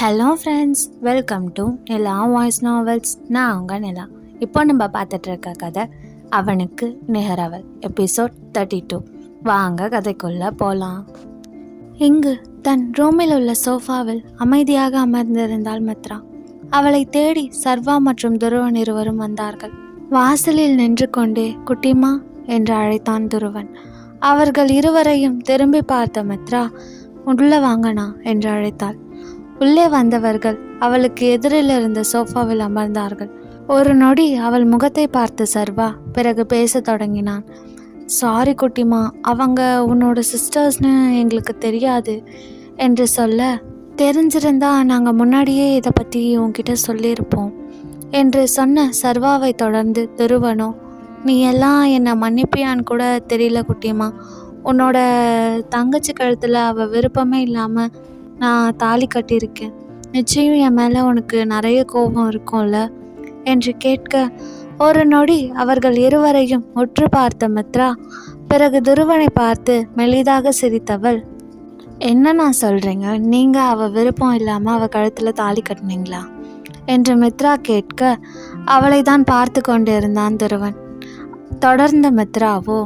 Hello friends, welcome to Nila voice novels. நான் அவங்க நிலா. இப்போ நம்ம பார்த்துட்டு இருக்க கதை அவனுக்கு நிகரவள், எபிசோட் 32. வாங்க கதைக்குள்ள போகலாம். இங்கு தன் ரூமில் உள்ள சோஃபாவில் அமைதியாக அமர்ந்திருந்தாள் மித்ரா. அவளை தேடி சர்வா மற்றும் துருவன் இருவரும் வந்தார்கள். வாசலில் நின்று கொண்டே குட்டிமா என்று அழைத்தான் துருவன். அவர்கள் இருவரையும் திரும்பி பார்த்த மித்ரா, உள்ள வாங்கனா என்று அழைத்தாள். உள்ளே வந்தவர்கள் அவளுக்கு எதிரில் இருந்த சோஃபாவில் அமர்ந்தார்கள். ஒரு நொடி அவள் முகத்தை பார்த்து சர்வா பிறகு பேச தொடங்கினான். சாரி குட்டிமா, அவங்க உன்னோட சிஸ்டர்ஸ்னு எங்களுக்கு தெரியாது என்று சொல்ல, தெரிஞ்சிருந்தா நாங்கள் முன்னாடியே இதை பற்றி உன்கிட்ட சொல்லியிருப்போம் என்று சொன்ன சர்வாவை தொடர்ந்து துருவனோ, நீ எல்லாம் என்னை மன்னிப்பியான்னு கூட தெரியல குட்டிமா. உன்னோட தங்கச்சி கழுத்தில் அவள் விருப்பமே இல்லாமல் நான் தாலி கட்டியிருக்கேன். நிச்சயம் என் மேலே உனக்கு நிறைய கோபம் இருக்கும்ல என்று கேட்க, ஒரு நொடி அவர்கள் இருவரையும் உற்று பார்த்த மித்ரா பிறகு துருவனை பார்த்து மெலிதாக சிரித்தவள், என்ன நான் சொல்கிறீங்க, நீங்கள் அவள் விருப்பம் இல்லாமல் அவள் கழுத்தில் தாலி கட்டினீங்களா என்று மித்ரா கேட்க, அவளை தான் பார்த்து கொண்டு இருந்தான் துருவன். தொடர்ந்த மித்ராவோ,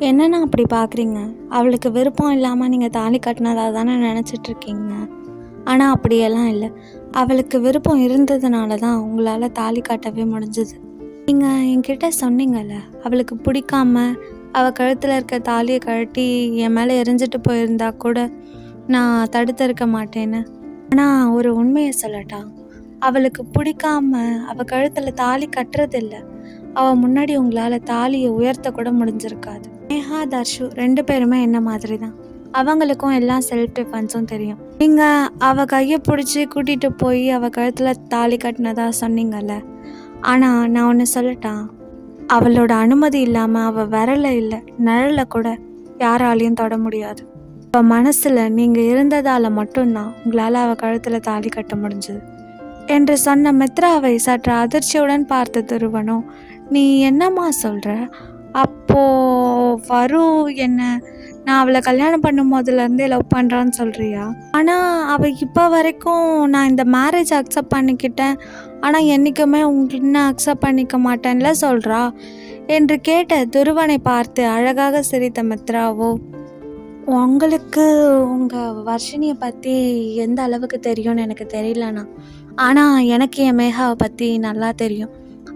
என்னென்ன அப்படி பார்க்குறீங்க, அவளுக்கு விருப்பம் இல்லாமல் நீங்கள் தாலி கட்டினதாக தானே நினச்சிட்ருக்கீங்க. ஆனால் அப்படியெல்லாம் இல்லை, அவளுக்கு விருப்பம் இருந்ததுனால தான் உங்களால் தாலி கட்டவே முடிஞ்சது. நீங்கள் என்கிட்ட சொன்னீங்கல்ல, அவளுக்கு பிடிக்காம அவள் கழுத்தில் இருக்க தாலியை கழட்டி என் மேலே எரிஞ்சிட்டு போயிருந்தா கூட நான் தடுத்திருக்க மாட்டேன்னு. ஆனால் ஒரு உண்மையை சொல்லட்டா, அவளுக்கு பிடிக்காம அவள் கழுத்தில் தாலி கட்டுறதில்லை, அவள் முன்னாடி உங்களால் தாலியை உயர்த்த கூட முடிஞ்சிருக்காது. நேஹா, தர்ஷு 2 பேருமே என்ன மாதிரி தான். அவங்களுக்கும் எல்லா செல்ஃப் டிஃபென்ஸும் தெரியும். நீங்கள் அவள் கையை பிடிச்சி கூட்டிகிட்டு போய் அவள் கழுத்தில் தாலி கட்டினதா சொன்னீங்கல்ல, ஆனால் நான் ஒன்று சொல்லட்டா, அவளோட அனுமதி இல்லாமல் அவள் விரல இல்லை நிழலை கூட யாராலையும் தொட முடியாது. அவள் மனசில் நீங்கள் இருந்ததால் மட்டும்தான் உங்களால் அவள் கழுத்தில் தாலி கட்ட முடிஞ்சது என்று சொன்ன மித்ராவை சற்று அதிர்ச்சியுடன் பார்த்த துருவனோ, நீ என்னம்மா சொல்கிற, அப்போது என்ன நான் அவளை கல்யாணம் பண்ணும் போதுலேருந்தே லவ் பண்ணுறான்னு சொல்கிறியா? ஆனால் அவள் இப்போ வரைக்கும் நான் இந்த மேரேஜ் அக்செப்ட் பண்ணிக்கிட்டேன், ஆனால் என்றைக்குமே உங்களை அக்செப்ட் பண்ணிக்க மாட்டேன்ல சொல்கிறா என்று கேட்ட துருவனை பார்த்து அழகாக சிரித்த மித்ராவோ, உங்களுக்கு உங்கள் வர்ஷினியை பற்றி எந்த அளவுக்கு தெரியும்னு எனக்கு தெரியலண்ணா, ஆனால் எனக்கு என் மேகாவை பற்றி நல்லா தெரியும்.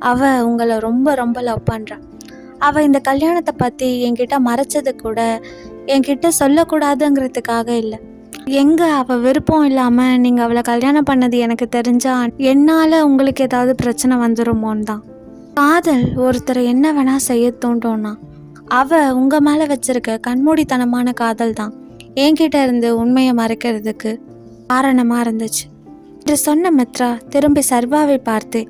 அவள் உங்களை ரொம்ப ரொம்ப லவ் பண்ணுறான். அவள் இந்த கல்யாணத்தை பற்றி என்கிட்ட மறைச்சது கூட என்கிட்ட சொல்லக்கூடாதுங்கிறதுக்காக இல்லை. எங்கே அவள் விருப்பம் இல்லாமல் நீங்கள் அவளை கல்யாணம் பண்ணது எனக்கு தெரிஞ்சா என்னால் உங்களுக்கு ஏதாவது பிரச்சனை வந்துடுமோன்னு தான். காதல் ஒருத்தரை என்ன வேணால் செய்ய தோன்றோன்னா, அவள் உங்கள் மேலே வச்சிருக்க கண்மூடித்தனமான காதல் தான் என்கிட்ட இருந்து உண்மையை மறைக்கிறதுக்கு காரணமாக இருந்துச்சு என்று சொன்ன மித்ரா திரும்பி சர்வாவை பார்த்து,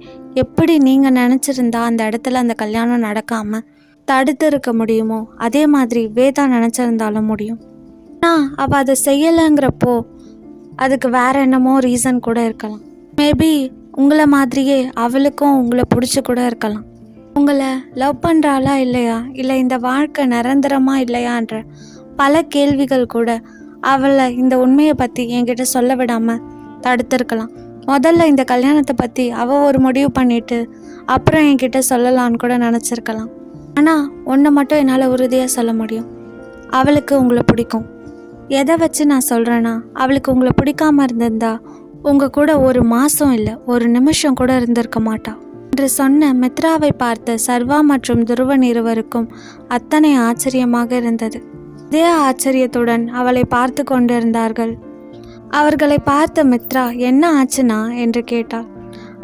எப்படி நீங்கள் நினச்சிருந்தா அந்த இடத்துல அந்த கல்யாணம் நடக்காமல் தடுத்து இருக்க முடியுமோ அதே மாதிரி வேதா நினச்சிருந்தாலும் முடியும். ஆனால் அவள் அதை செய்யலைங்கிறப்போ அதுக்கு வேறு என்னமோ ரீசன் கூட இருக்கலாம். மேபி உங்களை மாதிரியே அவளுக்கும் உங்களை பிடிச்சி கூட இருக்கலாம். உங்களை லவ் பண்ணுறாளா இல்லையா, இல்லை இந்த வாழ்க்கை நிரந்தரமாக இல்லையான்ற பல கேள்விகள் கூட அவளை இந்த உண்மையை பற்றி என்கிட்ட சொல்ல விடாமல் தடுத்திருக்கலாம். முதல்ல இந்த கல்யாணத்தை பற்றி அவள் ஒரு முடிவு பண்ணிவிட்டு அப்புறம் என்கிட்ட சொல்லலான்னு கூட நினச்சிருக்கலாம். ஆனால் ஒன்றை மட்டும் என்னால் உறுதியாக சொல்ல முடியும், அவளுக்கு உங்களை பிடிக்கும். எதை வச்சு நான் சொல்கிறேன்னா, அவளுக்கு உங்களை பிடிக்காமல் இருந்திருந்தா உங்கள் கூட ஒரு மாதம் இல்லை ஒரு நிமிஷம் கூட இருந்திருக்க மாட்டா என்று சொன்ன மித்ராவை பார்த்த சர்வா மற்றும் துருவன் இருவருக்கும் அத்தனை ஆச்சரியமாக இருந்தது. இதே ஆச்சரியத்துடன் அவளை பார்த்து கொண்டிருந்தார்கள். அவர்களை பார்த்த மித்ரா என்ன ஆச்சுனா என்று கேட்டாள்.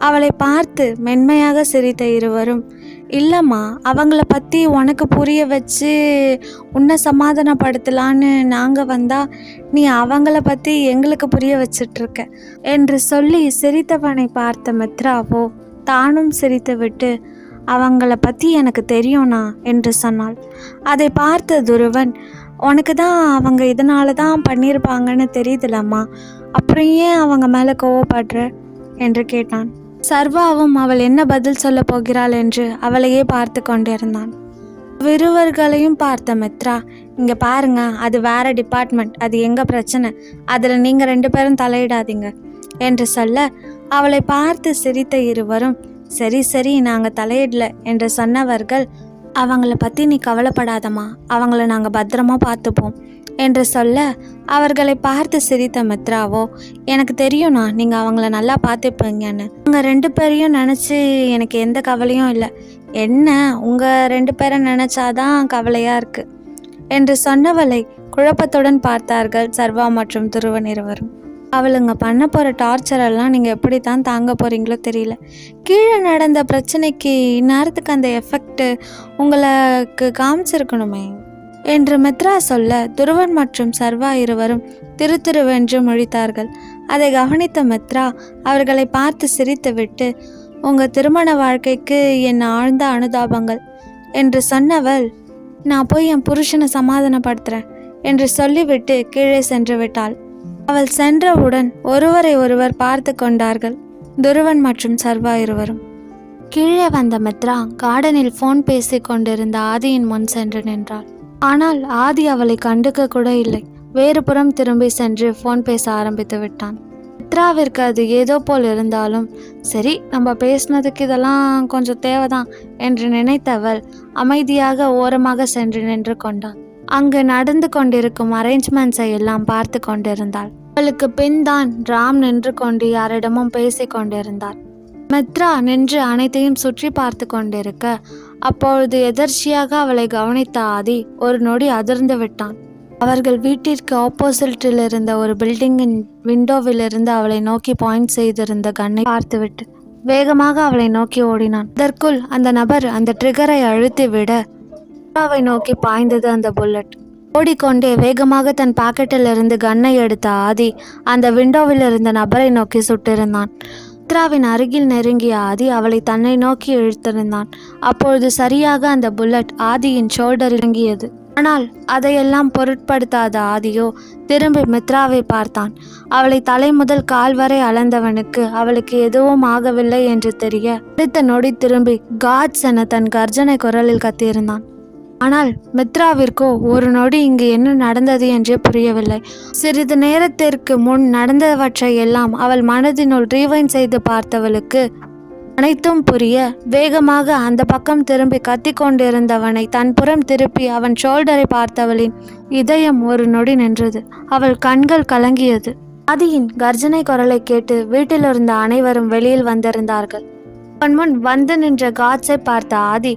அவளை பார்த்து மென்மையாக சிரித்த இருவரும், இல்லைம்மா, அவங்கள பற்றி உனக்கு புரிய வச்சு உன்னை சமாதானப்படுத்தலான்னு நாங்கள் வந்தால் நீ அவங்கள பற்றி எங்களுக்கு புரிய வச்சிட்ருக்க என்று சொல்லி சிரித்தவனை பார்த்த மித்ராவோ தானும் சிரித்து விட்டு, அவங்கள பற்றி எனக்கு தெரியும்னா என்று சொன்னாள். அதை பார்த்த துருவன், உனக்கு தான் அவங்க இதனால தான் பண்ணியிருப்பாங்கன்னு தெரியுதுலம்மா, அப்புறம் ஏன் அவங்க மேலே கோவப்படுற என்று கேட்டான். சர்வாவும் அவள் என்ன பதில் சொல்ல போகிறாள் என்று அவளையே பார்த்து கொண்டிருந்தான். இருவர்களையும் பார்த்த மித்ரா, இங்கே பாருங்க, அது வேறு டிபார்ட்மெண்ட், அது எங்கள் பிரச்சனை, அதில் நீங்கள் 2 பேரும் தலையிடாதீங்க என்று சொல்ல அவளை பார்த்து சிரித்த இருவரும் சரி சரி நாங்கள் தலையிடல என்று சொன்னவர்கள் அவங்கள பற்றி நீ கவலைப்படாதம்மா, அவங்கள நாங்கள் பத்திரமா பார்த்துப்போம் என்று சொல்ல அவர்களை பார்த்து சிரித்த மித்ராவோ எனக்கு தெரியும்ண்ணா நீங்கள் அவங்கள நல்லா பார்த்துப்பீங்கன்னு, உங்கள் 2 பேரையும் நினச்சி எனக்கு எந்த கவலையும் இல்லை, என்ன உங்கள் 2 பேரை நினச்சாதான் கவலையாக இருக்குது என்று சொன்னவளை குழப்பத்துடன் பார்த்தார்கள் சர்வா மற்றும் துருவன் இருவரும். அவளுங்க பண்ண போகிற டார்ச்சரெல்லாம் நீங்கள் எப்படி தான் தாங்க போகிறீங்களோ தெரியல, கீழே நடந்த பிரச்சனைக்கு இந்நேரத்துக்கு அந்த எஃபெக்ட் உங்களுக்கு காமிச்சிருக்கணுமே என்று மித்ரா சொல்ல துருவன் மற்றும் சர்வா இருவரும் திருத்திருவென்று முழித்தார்கள். அதை கவனித்த மித்ரா அவர்களை பார்த்து சிரித்துவிட்டு உங்கள் திருமண வாழ்க்கைக்கு என் ஆழ்ந்த அனுதாபங்கள் என்று சொன்னவள் நான் போய் என் புருஷனை சமாதானப்படுத்துகிறேன் என்று சொல்லிவிட்டு கீழே சென்று விட்டாள். அவள் சென்றவுடன் ஒருவரை ஒருவர் பார்த்து கொண்டார்கள் துருவன் மற்றும் சர்வா இருவரும். கீழே வந்த மித்ரா கார்டனில் ஃபோன் பேசி கொண்டிருந்த ஆதியின் முன் சென்று நின்றாள். ஆனால் ஆதி அவளை கண்டுக்க கூட இல்லை, வேறு புறம் திரும்பி சென்று ஃபோன் பேச ஆரம்பித்து விட்டான். மித்ராவிற்கு அது ஏதோ போல் இருந்தாலும் சரி நம்ம பேசினதுக்கு இதெல்லாம் கொஞ்சம் தேவைதான் என்று நினைத்தவள் அமைதியாக ஓரமாக சென்று நின்று கொண்டாள். அங்கு நடந்து கொண்டிருக்கும் அரேஞ்ச்மெண்ட்ஸை எல்லாம் பார்த்து கொண்டிருந்தாள். அவளுக்கு பின் தான் ராம் நின்று கொண்டு யாரிடமும் பேசி கொண்டிருந்தார். மித்ரா நின்று அனைத்தையும் சுற்றி பார்த்து கொண்டிருக்க அப்பொழுது எதர்ச்சியாக அவளை கவனித்த ஆதி ஒரு நொடி அதிர்ந்து விட்டான். அவர்கள் வீட்டிற்கு ஆப்போசிட்டில் இருந்த ஒரு பில்டிங்கின் விண்டோவிலிருந்து அவளை நோக்கி பாயிண்ட் செய்திருந்த கன்னை பார்த்துவிட்டு வேகமாக அவளை நோக்கி ஓடினான். அதற்குள் அந்த நபர் அந்த ட்ரிகரை அழுத்தி விட மித்ராவை நோக்கி பாய்ந்தது அந்த புல்லட். ஓடிக்கொண்டே வேகமாக தன் பாக்கெட்டில் இருந்து கன்னை எடுத்த ஆதி அந்த விண்டோவில் இருந்த நபரை நோக்கி சுட்டிருந்தான். மித்ராவின் அருகில் நெருங்கிய ஆதி அவளை தன்னை நோக்கி இழுத்திருந்தான். அப்பொழுது சரியாக அந்த புல்லட் ஆதியின் ஷோல்டர் இறங்கியது. ஆனால் அதையெல்லாம் பொருட்படுத்தாத ஆதியோ திரும்பி மித்ராவை பார்த்தான். அவளை தலை முதல் கால் வரை அளந்தவனுக்கு அவளுக்கு எதுவும் ஆகவில்லை என்று தெரிய அடுத்த நொடி திரும்பி காட்ஸ் என தன் கர்ஜனை குரலில் கத்தியிருந்தான். ஆனால் மித்ராவிற்கோ ஒரு நொடி இங்கு என்ன நடந்தது என்றே புரியவில்லை. சிறிது நேரத்திற்கு முன் நடந்தவற்றை எல்லாம் அவள் மனதினுள் ரீவைண்ட் செய்து பார்த்தவளுக்கு அனைத்தும் புரிய வேகமாக அந்த பக்கம் திரும்பி கத்தி கொண்டிருந்தவனை தன் புறம் திருப்பி அவன் ஷோல்டரை பார்த்தவளின் இதயம் ஒரு நொடி நின்றது. அவள் கண்கள் கலங்கியது. ஆதியின் கர்ஜனை குரலை கேட்டு வீட்டிலிருந்த அனைவரும் வெளியில் வந்திருந்தார்கள். அவன் முன் வந்து நின்ற காட்ஸை பார்த்த ஆதி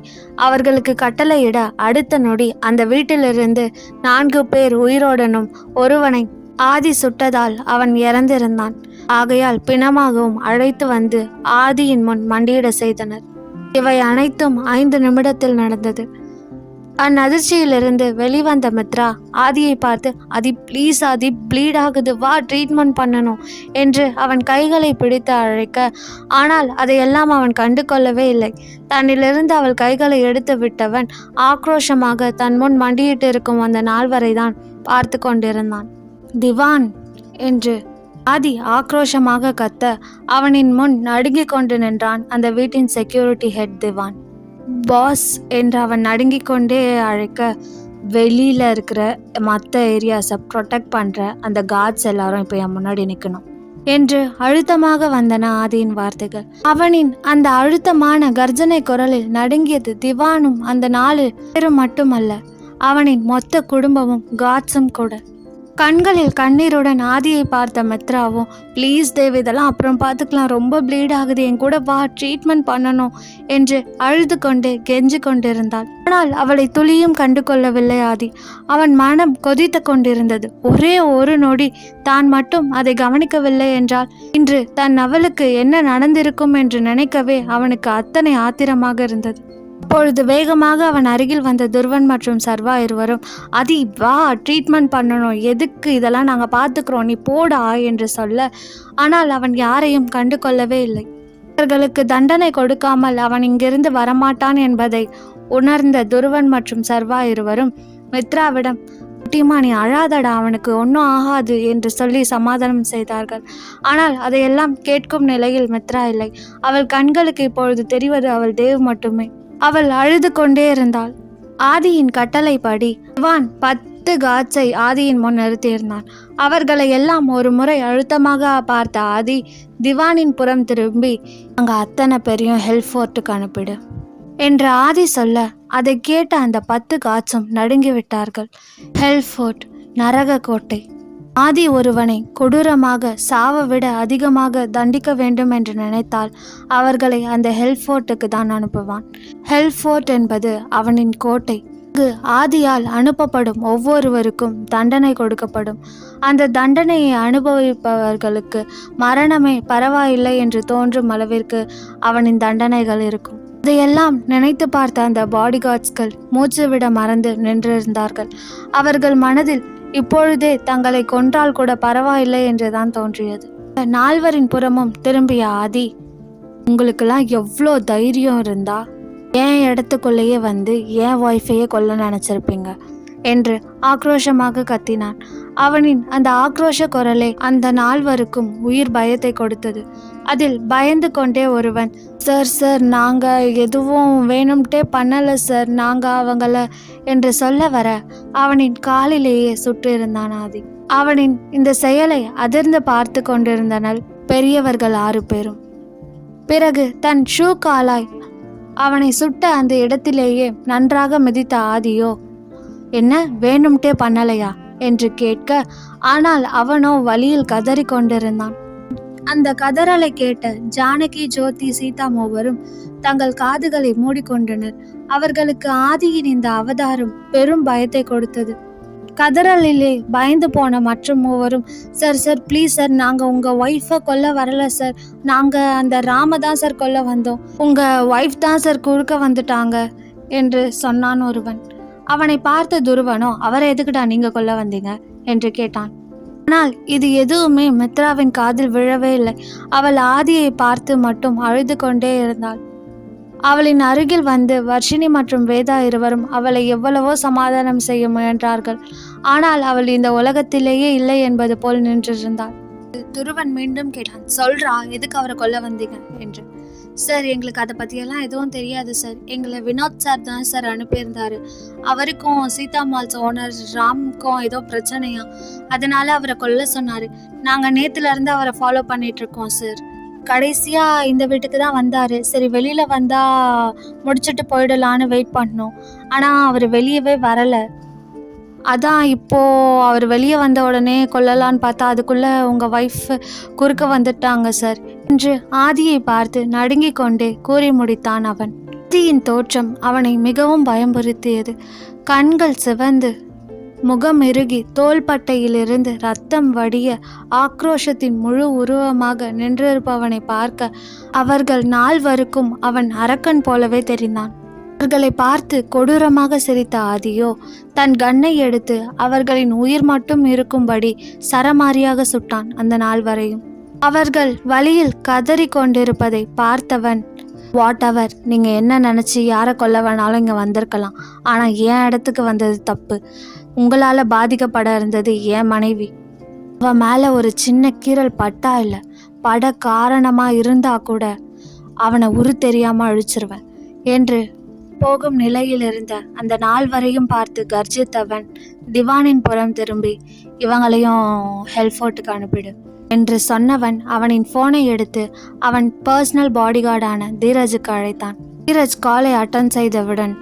அவர்களுக்கு கட்டளையிட அடுத்த நொடி அந்த வீட்டிலிருந்து 4 பேர் உயிரோடனும் ஒருவனை ஆதி சுட்டதால் அவன் இறந்திருந்தான். ஆகையால் பிணமாகவும் அழைத்து வந்து ஆதியின் முன் மண்டியிட செய்தனர். இவை அனைத்தும் 5 நிமிடத்தில் நடந்தது. அந்நதிர்ச்சியிலிருந்து வெளிவந்த மித்ரா ஆதியை பார்த்து ஆதி ப்ளீஸ் ஆதி ப்ளீட் ஆகுது, வா ட்ரீட்மெண்ட் பண்ணணும் என்று அவன் கைகளை பிடித்து அழைக்க ஆனால் அதையெல்லாம் அவன் கண்டு கொள்ளவே இல்லை. தன்னிலிருந்து அவள் கைகளை எடுத்து விட்டவன் ஆக்ரோஷமாக தன் முன் மண்டியிட்டு இருக்கும் அந்த 4 தான் பார்த்து கொண்டிருந்தான். திவான் என்று ஆதி ஆக்ரோஷமாக கத்த அவனின் முன் நடுங்கிக் கொண்டு நின்றான் அந்த வீட்டின் செக்யூரிட்டி ஹெட் திவான். பாஸ் என்று அவன் நடுங்கிக் கொண்டே அழைக்க வெளியில் இருக்கிற மற்ற ஏரியாஸை ப்ரொடெக்ட் பண்ணுற அந்த கார்ட்ஸ் எல்லாரும் இப்போ என் முன்னாடி நிற்கணும் என்று அழுத்தமாக வந்தன ஆதியின் வார்த்தைகள். அவனின் அந்த அழுத்தமான கர்ஜனை குரலில் நடுங்கியது திவானும் அந்த 4 பேரும் மட்டுமல்ல, அவனின் மொத்த குடும்பமும் காட்ஸும் கூட. கண்களில் கண்ணீருடன் ஆதியை பார்த்த மித்ராவும் ப்ளீஸ் தேவ் இதெல்லாம் அப்புறம் பார்த்துக்கலாம், ரொம்ப ப்ளீட் ஆகுது, என் கூட வா ட்ரீட்மெண்ட் பண்ணணும் என்று அழுது கொண்டே கெஞ்சு கொண்டிருந்தாள். ஆனால் அவளை துளியும் கண்டு கொள்ளவில்லை ஆதி. அவன் மனம் கொதித்து கொண்டிருந்தது. ஒரே ஒரு நொடி தான் மட்டும் அதை கவனிக்கவில்லை என்றால் இன்று அவளுக்கு என்ன நடந்திருக்கும் என்று நினைக்கவே அவனுக்கு அத்தனை ஆத்திரமாக இருந்தது. அப்பொழுது வேகமாக அவன் அருகில் வந்த துருவன் மற்றும் சர்வா இருவரும் அதி வா ட்ரீட்மெண்ட் பண்ணணும், எதுக்கு இதெல்லாம் நாங்கள் பார்த்துக்கிறோம், நீ போடா என்று சொல்ல ஆனால் அவன் யாரையும் கண்டு கொள்ளவே இல்லை. அவர்களுக்கு தண்டனை கொடுக்காமல் அவன் இங்கிருந்து வரமாட்டான் என்பதை உணர்ந்த துருவன் மற்றும் சர்வா இருவரும் மித்ராவிடம் குட்டிமா நீ அழாதடா, அவனுக்கு ஒன்றும் ஆகாது என்று சொல்லி சமாதானம் செய்தார்கள். ஆனால் அதையெல்லாம் கேட்கும் நிலையில் மித்ரா இல்லை. அவள் கண்களுக்கு இப்பொழுது தெரிவது அவள் தேவ் மட்டுமே. அவள் அழுது கொண்டே இருந்தாள். ஆதியின் கட்டளைப்படி திவான் 10 காட்ஸை ஆதியின் முன் நிறுத்தியிருந்தான். அவர்களை எல்லாம் ஒரு முறை அழுத்தமாக பார்த்த ஆதி திவானின் புறம் திரும்பி, அங்க அத்தனை பேரையும் ஹெல்ஃபோர்ட்டுக்கு அனுப்பிடு என்று ஆதி சொல்ல, அதை கேட்ட அந்த 10 காட்ஸும் நடுங்கி விட்டார்கள். ஹெல்ஃபோர்ட், நரக கோட்டை. ஆதி ஒருவனை கொடூரமாக சாவ விட அதிகமாக தண்டிக்க வேண்டும் என்று நினைத்தால் அவர்களை அந்த ஹெல்ஃபோர்ட்டுக்கு தான் அனுப்புவான். ஹெல்ஃபோர்ட் என்பது அவனின் கோட்டை. அங்கு ஆதியால் அனுப்பப்படும் ஒவ்வொருவருக்கும் தண்டனை கொடுக்கப்படும். அந்த தண்டனையை அனுபவிப்பவர்களுக்கு மரணமே பரவாயில்லை என்று தோன்றும் அளவிற்கு அவனின் தண்டனைகள் இருக்கும். இதையெல்லாம் நினைத்து பார்த்த அந்த பாடிகார்ட்ஸ்கள் மூச்சு விட மறந்து நின்றிருந்தார்கள். அவர்கள் மனதில் இப்பொழுதே தங்களை கொன்றால் கூட பரவாயில்லை என்றுதான் தோன்றியது. 4வரின் புறமும் திரும்பிய ஆதி, உங்களுக்கெல்லாம் எவ்வளோ தைரியம் இருந்தா என் இடத்துக்குள்ளேயே வந்து என் ஒய்ஃபையே கொல்ல நினைச்சிருப்பீங்க என்று ஆக்ரோஷமாக கத்தினான். அவனின் அந்த ஆக்ரோஷ குரலே அந்த 4வருக்கும் உயிர் பயத்தை கொடுத்தது. அதில் பயந்து கொண்டே ஒருவன், சார் நாங்கள் எதுவும் வேணும்ட்டே பண்ணலை சார், நாங்கள் அவங்கள என்று சொல்ல வர அவனின் காலிலேயே சுற்றிருந்தான் ஆதி. அவனின் இந்த செயலை அதிர்ந்து பார்த்து கொண்டிருந்தனர் பெரியவர்கள் 6 பேரும். பிறகு தன் ஷூ காலாய் அவனை சுட்ட அந்த இடத்திலேயே நன்றாக மிதித்த ஆதியோ, என்ன வேணும்ட்டே பண்ணலையா என்று கேட்க, ஆனால் அவனோ வலியில் கதறி கொண்டிருந்தான். அந்த கதறலை கேட்ட ஜானகி, ஜோதி, சீதா மூவரும் தங்கள் காதுகளை மூடிக்கொண்டனர். அவர்களுக்கு ஆதியின் இந்த அவதாரம் பெரும் பயத்தை கொடுத்தது. கதறலிலே பயந்து போன மற்ற மூவரும், சார் ப்ளீஸ் சார், நாங்கள் உங்கள் ஒய்ஃபை கொல்ல வரல சார், நாங்கள் அந்த ராம தான் சார் கொல்ல வந்தோம், உங்கள் ஒய்ஃப் தான் சார் குறுக்க வந்துட்டாங்க என்று சொன்னான் ஒருவன். அவனை பார்த்த துருவனோ, அவரை எதுக்குடா நீங்க கொல்ல வந்தீங்க என்று கேட்டான். ஆனால் இது எதுவுமே மித்ராவின் காதில் விழவே இல்லை. அவள் ஆதியை பார்த்து மட்டும் அழுது கொண்டே இருந்தாள். அவளின் அருகில் வந்து வர்ஷினி மற்றும் வேதா இருவரும் அவளை எவ்வளவோ சமாதானம் செய்ய முயன்றார்கள். ஆனால் அவள் இந்த உலகத்திலேயே இல்லை என்பது போல் நின்றிருந்தாள். துருவன் மீண்டும் கேட்டான், சொல்றா, எதுக்கு அவரை கொல்ல வந்தீங்க என்று. சார், எங்களுக்கு அதை பற்றியெல்லாம் எதுவும் தெரியாது சார், எங்களை வினோத் சார் தான் சார் அனுப்பியிருந்தாரு. அவருக்கும் சீதா மால்ஸ் ஓனர் ராம்க்கும் ஏதோ பிரச்சனையா, அதனால அவரை கொல்ல சொன்னார். நாங்கள் நேற்றுலேருந்து அவரை ஃபாலோ பண்ணிட்டு இருக்கோம் சார். கடைசியாக இந்த வீட்டுக்கு தான் வந்தார். சரி, வெளியில் வந்தால் முடிச்சுட்டு போயிடலான்னு வெயிட் பண்ணோம். ஆனால் அவர் வெளியவே வரலை. அதான் இப்போது அவர் வெளியே வந்த உடனே கொல்லலான்னு பார்த்தா அதுக்குள்ளே உங்கள் ஒய்ஃப் குறுக்க வந்துட்டாங்க சார் என்று ஆதியை பார்த்து நடுங்கி கொண்டே கூறி முடித்தான் அவன். ஆதியின் தோற்றம் அவனை மிகவும் பயமுறுத்தியது. கண்கள் சிவந்து, முகம் இறுகி, தோள்பட்டையிலிருந்து ரத்தம் வடிய ஆக்ரோஷத்தின் முழு உருவமாக நின்றிருப்பவனை பார்க்க அவர்கள் 4வருக்கும் அவன் அரக்கன் போலவே தெரிந்தான். அவர்களை பார்த்து கொடூரமாக சிரித்த ஆதியோ தன் கன்னை எடுத்து அவர்களின் உயிர் மட்டும் இருக்கும்படி சரமாரியாக சுட்டான் அந்த 4வரையும். அவர்கள் வழியில் கதறி கொண்டிருப்பதை பார்த்தவன், வாட் எவர், நீங்கள் என்ன நினச்சி யாரை கொல்ல வேணாலும் இங்கே வந்திருக்கலாம், ஆனால் என் இடத்துக்கு வந்தது தப்பு. உங்களால் பாதிக்கப்பட இருந்தது என் மனைவி. அவன் மேலே ஒரு சின்ன கீறல் பட்டா இல்லை, பட காரணமாக இருந்தா கூட அவனை உரு தெரியாமல் அழிச்சிருவேன் என்று போகும் நிலையில் இருந்த அந்த 4வரையும் பார்த்து கர்ஜித்தவன் திவானின் புறம் திரும்பி, இவங்களையும் ஹெல்ஃபோர்ட்டுக்கு அனுப்பிடு என்று சொன்னவன் அவனின் ஃபோனை எடுத்து அவன் பர்சனல் பாடிகார்டான தீரஜுக்கு அழைத்தான். தீரஜ் காலை அட்டன் செய்தவுடன்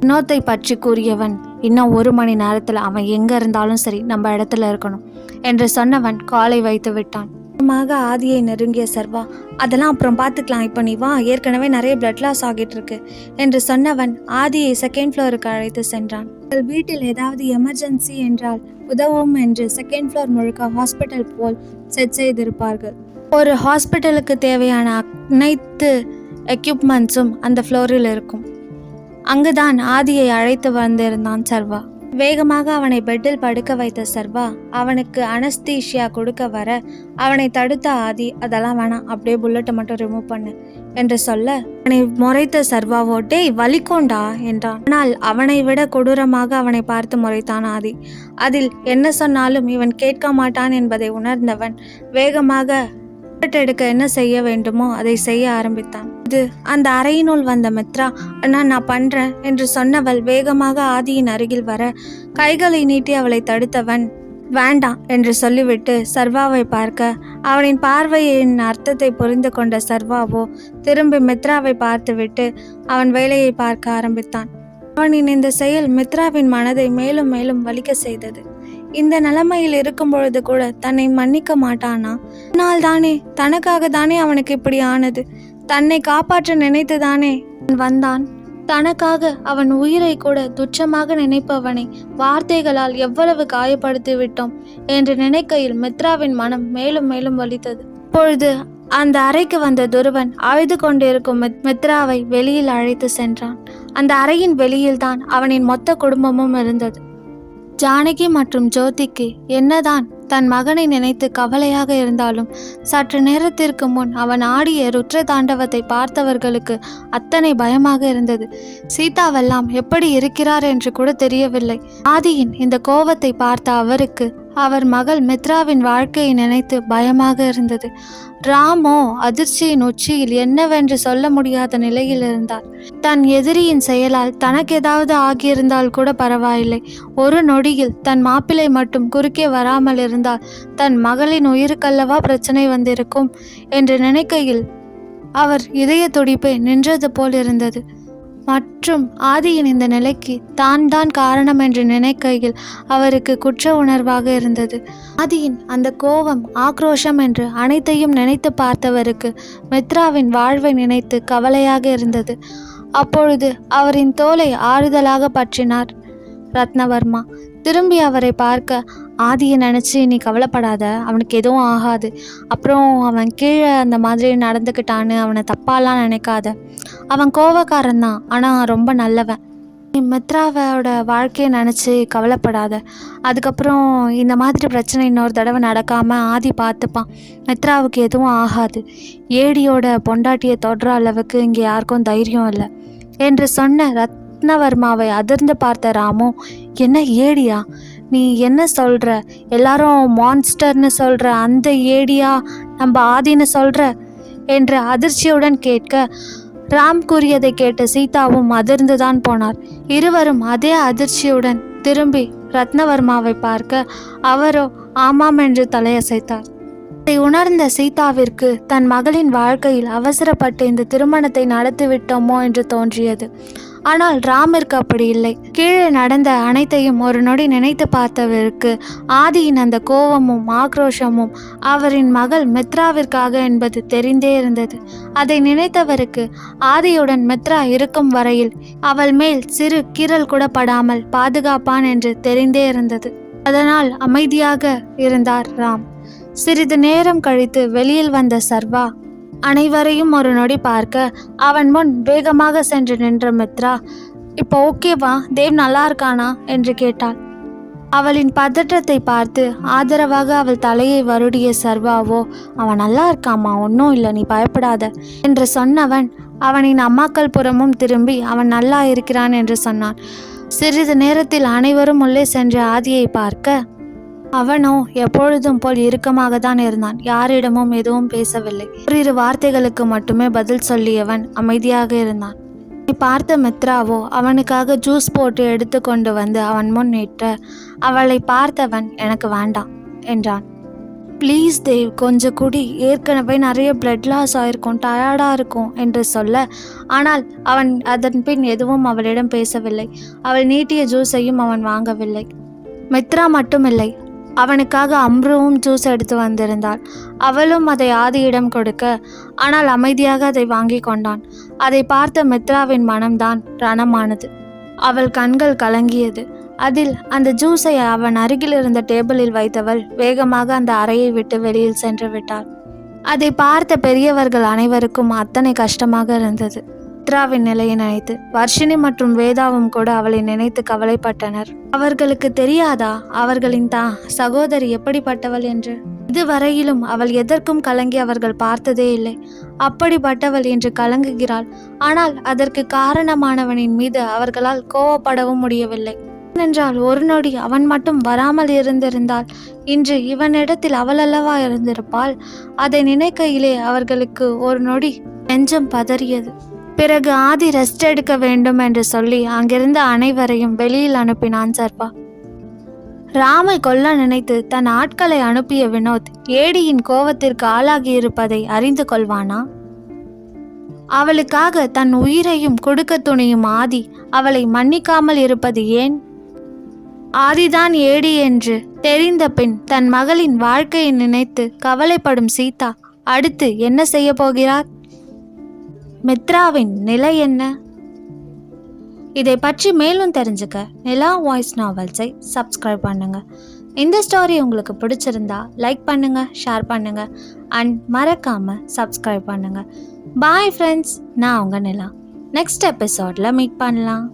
வினோத்தை பற்றி கூறியவன், இன்னும் 1 மணி நேரத்தில் அவன் எங்கே இருந்தாலும் சரி நம்ம இடத்துல இருக்கணும் என்று சொன்னவன் காலை வைத்து விட்டான். ஆதியை நெருங்கிய சர்வா, அதெல்லாம் அப்புறம் பார்த்துக்கலாம், இப்போ நீ வா, ஏற்கனவே நிறைய பிளட் லாஸ் ஆகிட்டு இருக்கு என்று சொன்னவன் ஆதியை 2nd ஃப்ளோருக்கு அழைத்து சென்றான். வீட்டில் ஏதாவது எமர்ஜென்சி என்றால் உதவும் என்று 2nd ஃப்ளோர் முழுக்க ஹாஸ்பிட்டல் போல் செட் செய்திருப்பார்கள். ஒரு ஹாஸ்பிட்டலுக்கு தேவையான அனைத்து எக்யூப்மெண்ட்ஸும் அந்த ஃப்ளோரில் இருக்கும். அங்குதான் ஆதியை அழைத்து வந்திருந்தான் சர்வா. வேகமாக அவனை பெட்டில் படுக்க வைத்த சர்வா அவனுக்கு அனஸ்தீஷியா கொடுக்க வர அவனை தடுத்த ஆதி, அதெல்லாம் வேணாம், அப்படியே புல்லட்டை மட்டும் ரிமூவ் பண்ணு என்று சொல்ல அவனை முறைத்த சர்வாவோ, டேய் வலிக்கோண்டா என்றான். ஆனால் அவனை விட கொடூரமாக அவனை பார்த்து முறைத்தான் ஆதி. அதில் என்ன சொன்னாலும் இவன் கேட்க மாட்டான் என்பதை உணர்ந்தவன் வேகமாக எடுக்க என்ன செய்ய வேண்டுமோ அதை செய்ய ஆரம்பித்தான். அப்பொழுது அந்த அறையினுள் வந்த மித்ரா, அண்ணா நான் பண்றேன் என்று சொன்னவள் வேகமாக ஆதியின் அருகில் வர கைகளை நீட்டி அவளை தடுத்தவன் வேண்டாம் என்று சொல்லிவிட்டு சர்வாவை பார்க்க, அவனின் பார்வையின் அர்த்தத்தை புரிந்து கொண்ட சர்வாவோ திரும்பி மித்ராவை பார்த்துவிட்டு அவன் வேலையை பார்க்க ஆரம்பித்தான். அவனின் இந்த செயல் மித்ராவின் மனதை மேலும் மேலும் வலிக்க செய்தது. இந்த நிலைமையில் இருக்கும் பொழுது கூட தன்னை மன்னிக்க மாட்டானா? ஆனால் தானே, தனக்காக தானே அவனுக்கு இப்படி ஆனது. தன்னை காப்பாற்ற நினைத்து தானே வந்தான். தனக்காக அவன் உயிரை கூட துச்சமாக நினைப்பவனை வார்த்தைகளால் எவ்வளவு காயப்படுத்தி விட்டோம் என்று நினைக்கையில் மித்ராவின் மனம் மேலும் மேலும் வலித்தது. அப்பொழுது அந்த அறைக்கு வந்த துருவன் அழுது கொண்டிருக்கும் மித்ராவை வெளியில் அழைத்து சென்றான். அந்த அறையின் வெளியில்தான் அவனின் மொத்த குடும்பமும் இருந்தது. ஜானகி மற்றும் ஜோதிக்கு என்னதான் தன் மகனை நினைத்து கவலையாக இருந்தாலும் சற்று நேரத்திற்கு முன் அவன் ஆடிய ருத்ர தாண்டவத்தை பார்த்தவர்களுக்கு அத்தனை பயமாக இருந்தது. சீதாவெல்லாம் எப்படி இருக்கிறார் என்று கூட தெரியவில்லை. ஆதியின் இந்த கோபத்தை பார்த்த அவருக்கு அவர் மகள் மித்ராவின் வாழ்க்கையை நினைத்து பயமாக இருந்தது. ராமோ அதிர்ச்சியின் உச்சியில் என்னவென்று சொல்ல முடியாத நிலையில் இருந்தார். தன் எதிரியின் செயலால் தனக்கு ஏதாவது ஆகியிருந்தால் கூட பரவாயில்லை, ஒரு நொடியில் தன் மாப்பிள்ளை மட்டும் குறுக்கே வராமல் இருந்தால் தன் மகளின் உயிருக்கல்லவா பிரச்சனை வந்திருக்கும் என்று நினைக்கையில் அவர் இதய துடிப்பை நின்றது போல் இருந்தது. மற்றும் ஆதியின் இந்த நிலைக்கு தான் காரணம் என்று நினைக்கையில் அவருக்கு குற்ற உணர்வாக இருந்தது. ஆதியின் அந்த கோபம், ஆக்ரோஷம் என்று அனைத்தையும் நினைத்து பார்த்தவருக்கு மித்ராவின் வாழ்வை நினைத்து கவலையாக இருந்தது. அப்பொழுது அவரின் தோலை ஆறுதலாக பற்றினார் ரத்னவர்மா. திரும்பி அவரை பார்க்க, ஆதியை நினச்சி நீ கவலைப்படாத, அவனுக்கு எதுவும் ஆகாது. அப்புறம் அவன் கீழே அந்த மாதிரி நடந்துக்கிட்டான்னு அவனை தப்பாலாம் நினைக்காத. அவன் கோவக்காரன் தான், ஆனால் ரொம்ப நல்லவன். நீ மித்ராவோட வாழ்க்கையை நினச்சி கவலைப்படாத. அதுக்கப்புறம் இந்த மாதிரி பிரச்சனை இன்னொரு தடவை நடக்காமல் ஆதி பார்த்துப்பான். மித்ராவுக்கு எதுவும் ஆகாது. ஏடியோட பொண்டாட்டியை தொடுற அளவுக்கு இங்கே யாருக்கும் தைரியம் இல்லை என்று சொன்ன ரத்னவர்மாவை அதிர்ந்து பார்த்த ராமு, என்ன ஏடியா? நீ என்ன சொல்கிற? எல்லாரும் மான்ஸ்டர்னு சொல்கிற அந்த ஏடியா நம்ம ஆதின்னு சொல்கிற என்று அதிர்ச்சியுடன் கேட்க, ராம் கூறியதை கேட்ட சீதாவும் அதிர்ந்துதான் போனார். இருவரும் அதே அதிர்ச்சியுடன் திரும்பி ரத்னவர்மாவை பார்க்க, அவரோ ஆமாம் என்று தலையசைத்தார். அதை உணர்ந்த சீதாவிற்கு தன் மகளின் வாழ்க்கையில் அவசரப்பட்டு இந்த திருமணத்தை நடத்திவிட்டோமோ என்று தோன்றியது. ஆனால் ராமிற்கு அப்படி இல்லை. கீழே நடந்த அனைத்தையும் ஒரு நொடி நினைத்து பார்த்தவருக்கு ஆதியின் அந்த கோபமும் ஆக்ரோஷமும் அவரின் மகள் மித்ராவிற்காக என்பது தெரிந்தே இருந்தது. அதை நினைத்தவருக்கு ஆதியுடன் மித்ரா இருக்கும் வரையில் அவள் மேல் சிறு கீறல் கூட படாமல் பாதுகாப்பான் என்று தெரிந்தே இருந்தது. அதனால் அமைதியாக இருந்தார் ராம். சிறிது நேரம் கழித்து வெளியில் வந்த சர்வா அனைவரையும் ஒரு நொடி பார்க்க, அவன் முன் வேகமாக சென்று நின்ற மித்ரா, இப்போ ஓகேவா, தேவ் நல்லா இருக்கானா என்று கேட்டாள். அவளின் பதற்றத்தை பார்த்து ஆதரவாக அவள் தலையை வருடிய சர்வாவோ, அவன் நல்லா இருக்காமா, ஒன்றும் இல்லை, நீ பயப்படாத என்று சொன்னவன் அவனின் அம்மாக்கள் புறமும் திரும்பி அவன் நல்லா இருக்கிறான் என்று சொன்னான். சிறிது நேரத்தில் அனைவரும் உள்ளே சென்று ஆதியை பார்க்க, அவனோ எப்பொழுதும் போல் இறுக்கமாக தான் இருந்தான். யாரிடமும் எதுவும் பேசவில்லை. ஓரிரு வார்த்தைகளுக்கு மட்டுமே பதில் சொல்லியவன் அமைதியாக இருந்தான். பார்த்த மித்ராவோ அவனுக்காக ஜூஸ் போட்டு எடுத்து கொண்டு வந்து அவன் முன் நீட்ட, அவளை பார்த்தவன் எனக்கு வேண்டாம் என்றான். ப்ளீஸ் தேவ், கொஞ்சம் குடி, ஏற்கனவே நிறைய பிளட் லாஸ் ஆயிருக்கும், டயர்டாக இருக்கும் என்று சொல்ல, ஆனால் அவன் அதன் பின் எதுவும் அவளிடம் பேசவில்லை. அவள் நீட்டிய ஜூஸையும் அவன் வாங்கவில்லை. மித்ரா மட்டுமில்லை, அவனுக்காக அம்ருவும் ஜூஸ் எடுத்து வந்திருந்தாள். அவளும் அதை ஆதியிடம் கொடுக்க, ஆனால் அமைதியாக அதை வாங்கி கொண்டான். அதை பார்த்த மித்ராவின் மனம்தான் ரணமானது. அவள் கண்கள் கலங்கியது. அதில் அந்த ஜூஸை அவன் அருகில் இருந்த டேபிளில் வைத்தவள் வேகமாக அந்த அறையை விட்டு வெளியில் சென்று விட்டாள். அதை பார்த்த பெரியவர்கள் அனைவருக்கும் அத்தனை கஷ்டமாக இருந்தது. மித்ராவின் நிலையை நினைத்து வர்ஷினி மற்றும் வேதாவும் கூட அவளை நினைத்து கவலைப்பட்டனர். அவர்களுக்கு தெரியாதா அவர்களின் சகோதரி எப்படிப்பட்டவள் என்று? இதுவரையிலும் அவள் எதற்கும் கலங்கி அவர்கள் பார்த்ததே இல்லை. அப்படிப்பட்டவள் என்று கலங்குகிறாள். ஆனால் அதற்கு காரணமானவனின் மீது அவர்களால் கோவப்படவும் முடியவில்லை. ஏனென்றால் ஒரு நொடி அவன் மட்டும் வராமல் இருந்திருந்தால் இன்று இவனிடத்தில் அவள் அல்லவா இருந்திருப்பாள். அதை நினைக்கையிலே அவர்களுக்கு ஒரு நொடி நெஞ்சம் பதறியது. பிறகு ஆதி ரெஸ்ட் எடுக்க வேண்டும் என்று சொல்லி அங்கிருந்த அனைவரையும் வெளியில் அனுப்பினான் சர்வா. ராமை கொல்ல நினைத்து தன் ஆட்களை அனுப்பிய வினோத் ஏடியின் கோவத்திற்கு ஆளாகி இருப்பதை அறிந்து கொள்வானா? அவளுக்காக தன் உயிரையும் கொடுக்க துணியும் ஆதி அவளை மன்னிக்காமல் இருப்பது ஏன்? ஆதிதான் ஏடி என்று தெரிந்த பின் தன் மகளின் வாழ்க்கையை நினைத்து கவலைப்படும் சீதா அடுத்து என்ன செய்ய போகிறார்? மித்ராவின் நிலை என்ன? இதை பற்றி மேலும் தெரிஞ்சுக்க நிலா வாய்ஸ் நாவல்ஸை சப்ஸ்கிரைப் பண்ணுங்க. இந்த ஸ்டோரி உங்களுக்கு பிடிச்சிருந்தா லைக் பண்ணுங்க, ஷேர் பண்ணுங்க அண்ட் மறக்காம சப்ஸ்கிரைப் பண்ணுங்க. பாய் ஃப்ரெண்ட்ஸ், நான் உங்க நிலா. நெக்ஸ்ட் எபிசோட்ல மீட் பண்ணலாம்.